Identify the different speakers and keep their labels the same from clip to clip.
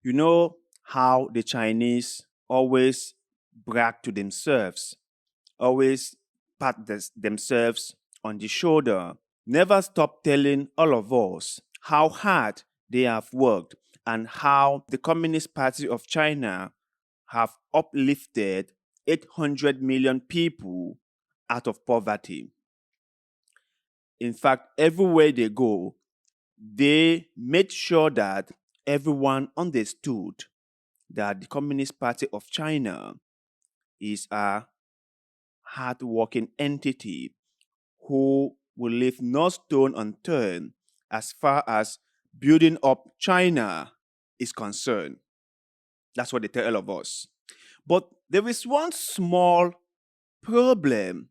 Speaker 1: You know how the Chinese always brag to themselves, always pat themselves on the shoulder, never stop telling all of us how hard they have worked and how the Communist Party of China have uplifted 800 million people out of poverty. In fact, everywhere they go, they made sure that everyone understood that the Communist Party of China is a hard-working entity who will leave no stone unturned as far as building up China is concerned. That's what they tell all of us. But there is one small problem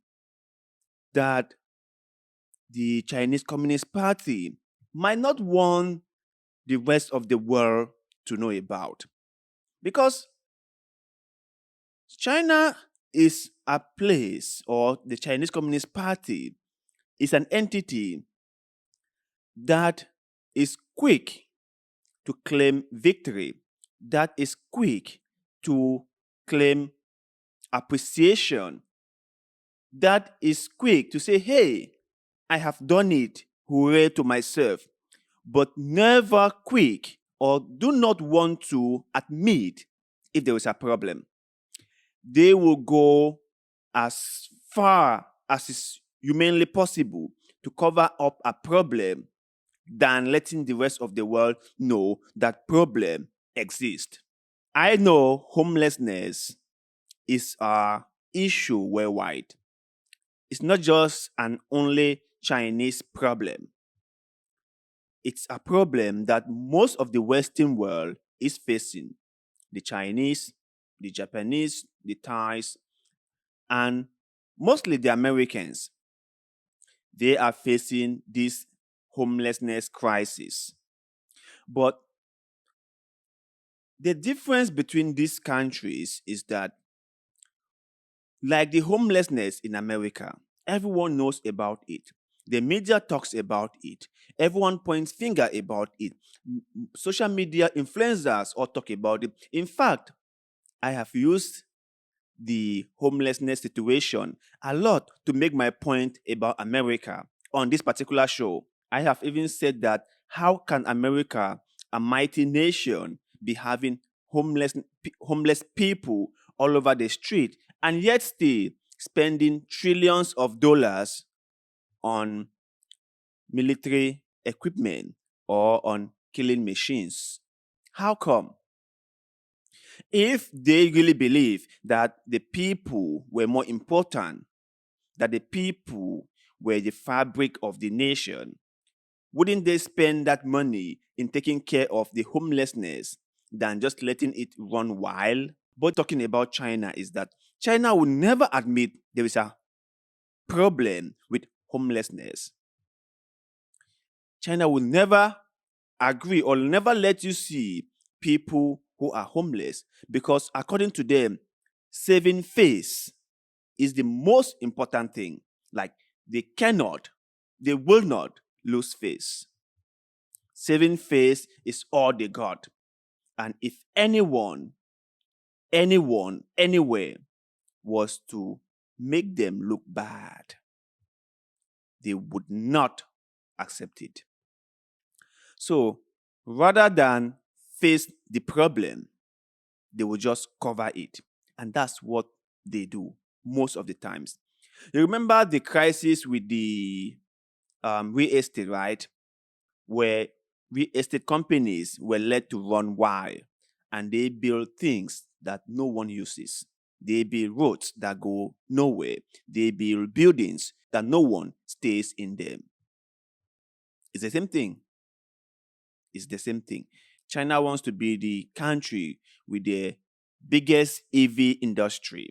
Speaker 1: that the Chinese Communist Party might not want the rest of the world to know about. Because China is a place, or the Chinese Communist Party is an entity that is quick to claim victory, that is quick to claim appreciation, that is quick to say, hey, I have done it, hooray to myself, but never quick or do not want to admit if there is a problem. They will go as far as is humanly possible to cover up a problem than letting the rest of the world know that problem exists. I know homelessness is a issue worldwide. It's not just an only Chinese problem. It's a problem that most of the Western world is facing. The Chinese, the Japanese, the Thais, and mostly the Americans. They are facing this homelessness crisis. But the difference between these countries is that, like the homelessness in America, everyone knows about it. The media talks about it. Everyone points finger about it. Social media influencers all talk about it. In fact, I have used the homelessness situation a lot to make my point about America on this particular show. I have even said that how can America, a mighty nation, be having homeless people all over the street and yet still spending trillions of dollars on military equipment or on killing machines? How come? If they really believe that the people were more important, that the people were the fabric of the nation, wouldn't they spend that money in taking care of the homelessness than just letting it run wild? But talking about China is that China will never admit there is a problem with homelessness. China will never agree or never let you see people who are homeless because, according to them, saving face is the most important thing. Like, they cannot, they will not lose face. Saving face is all they got. And if anyone, anywhere was to make them look bad, they would not accept it. So rather than face the problem, they will just cover it. And that's what they do most of the times. You remember the crisis with the real estate, right? Where real estate companies were let to run wild and they build things that no one uses. They build roads that go nowhere. They build buildings that no one stays in them. It's the same thing. It's the same thing. China wants to be the country with the biggest EV industry.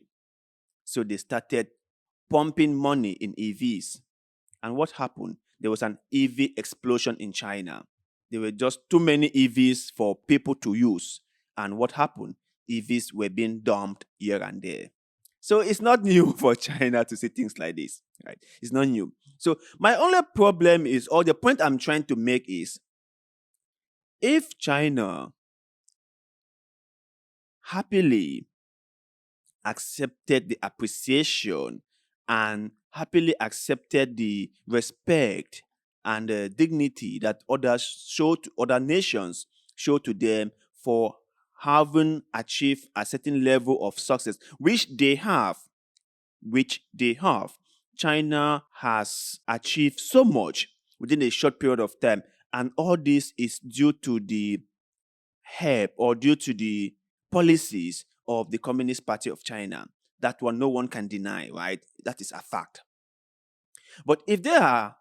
Speaker 1: So they started pumping money in EVs. And what happened? There was an EV explosion in China. There were just too many EVs for people to use. And what happened? EVs were being dumped here and there. So it's not new for China to see things like this, right? It's not new. So my only problem is, or the point I'm trying to make is, if China happily accepted the appreciation and happily accepted the respect and dignity that others show to other nations show to them for having achieved a certain level of success, which they have. China has achieved so much within a short period of time, and all this is due to the help or due to the policies of the Communist Party of China. That one no one can deny, right? That is a fact. But if they are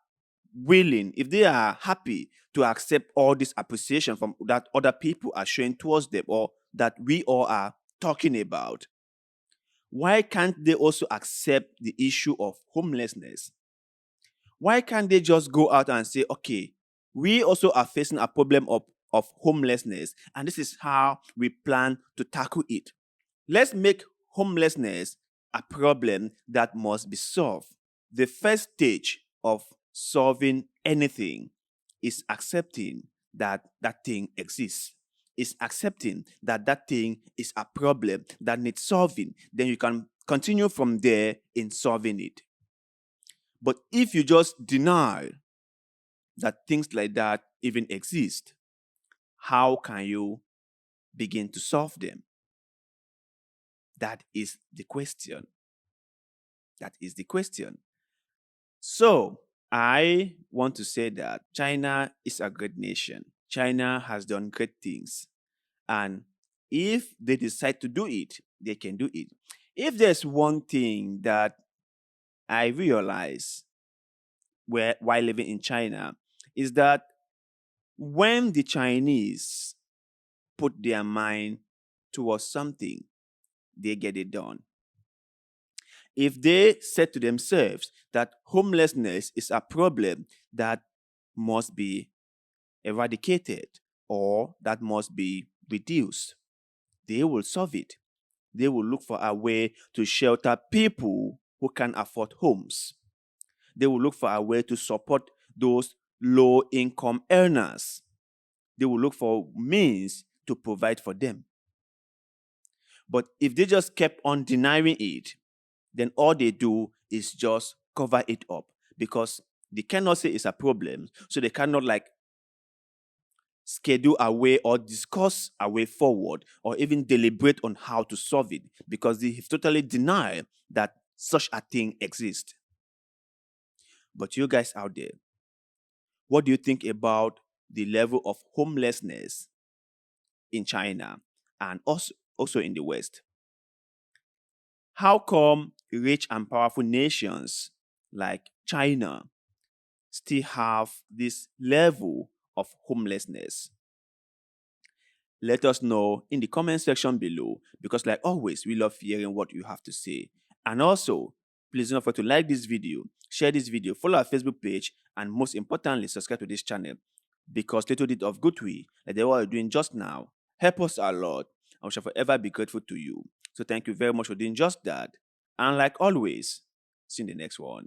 Speaker 1: willing, if they are happy to accept all this appreciation from that other people are showing towards them or that we all are talking about, why can't they also accept the issue of homelessness? Why can't they just go out and say, okay, we also are facing a problem of homelessness, and this is how we plan to tackle it? Let's make homelessness a problem that must be solved. The first stage of solving anything is accepting that that thing exists. Is accepting that that thing is a problem that needs solving. Then you can continue from there in solving it. But if you just deny that things like that even exist, how can you begin to solve them? That is the question. That is the question. So, I want to say that China is a great nation. China has done great things. And if they decide to do it, they can do it. If there's one thing that I realize while living in China, is that when the Chinese put their mind towards something, they get it done. If they said to themselves that homelessness is a problem that must be eradicated or that must be reduced, they will solve it. They will look for a way to shelter people who can afford homes. They will look for a way to support those low income earners. They will look for means to provide for them. But if they just kept on denying it, then all they do is just cover it up because they cannot say it's a problem. So they cannot schedule a way or discuss a way forward or even deliberate on how to solve it because they have totally denied that such a thing exists. But you guys out there, what do you think about the level of homelessness in China and also in the West? How come rich and powerful nations like China still have this level of homelessness? Let us know in the comment section below because, like always, we love hearing what you have to say. And also, please don't forget to like this video, share this video, follow our Facebook page, and most importantly, subscribe to this channel because little bit of good we, like the what you're doing just now, help us a lot and we shall forever be grateful to you. So thank you very much for doing just that. And like always, see you in the next one.